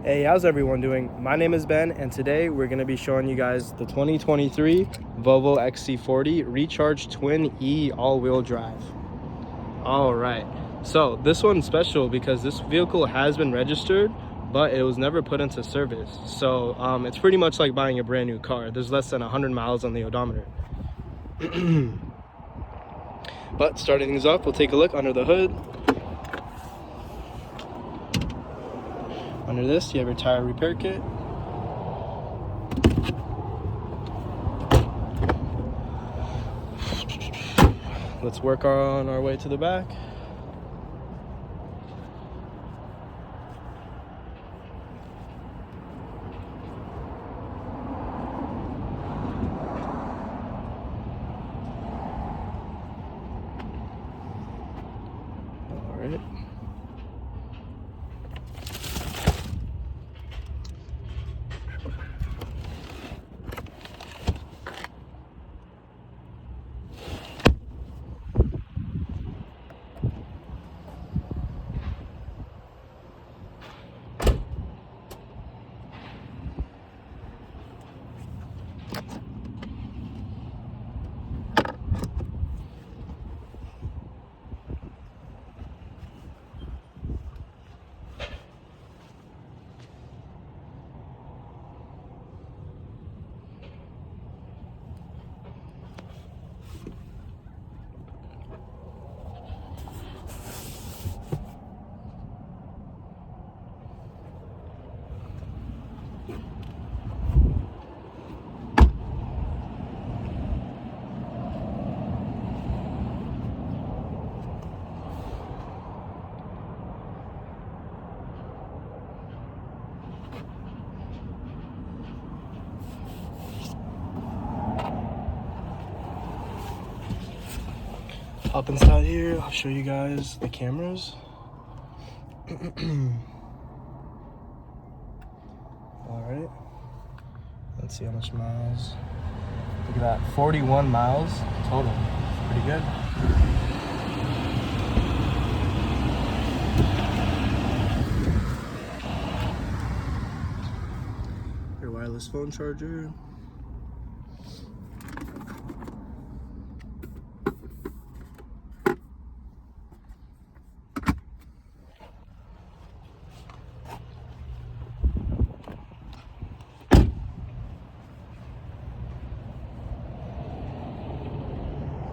Hey, how's everyone doing? My name is Ben, and today we're going to be showing you guys the 2023 Volvo XC40 Recharge Twin E all-wheel drive. All right, so this one's special because this vehicle has been registered, but it was never put into service. So it's pretty much like buying a brand new car. There's less than 100 miles on the odometer. But starting things off, we'll take a look under the hood. Under this, you have your tire repair kit. Let's work on our way to the back. All right. Up inside here, I'll show you guys the cameras. All right, let's see how much miles. Look at that, 41 miles total. Pretty good. Your wireless phone charger.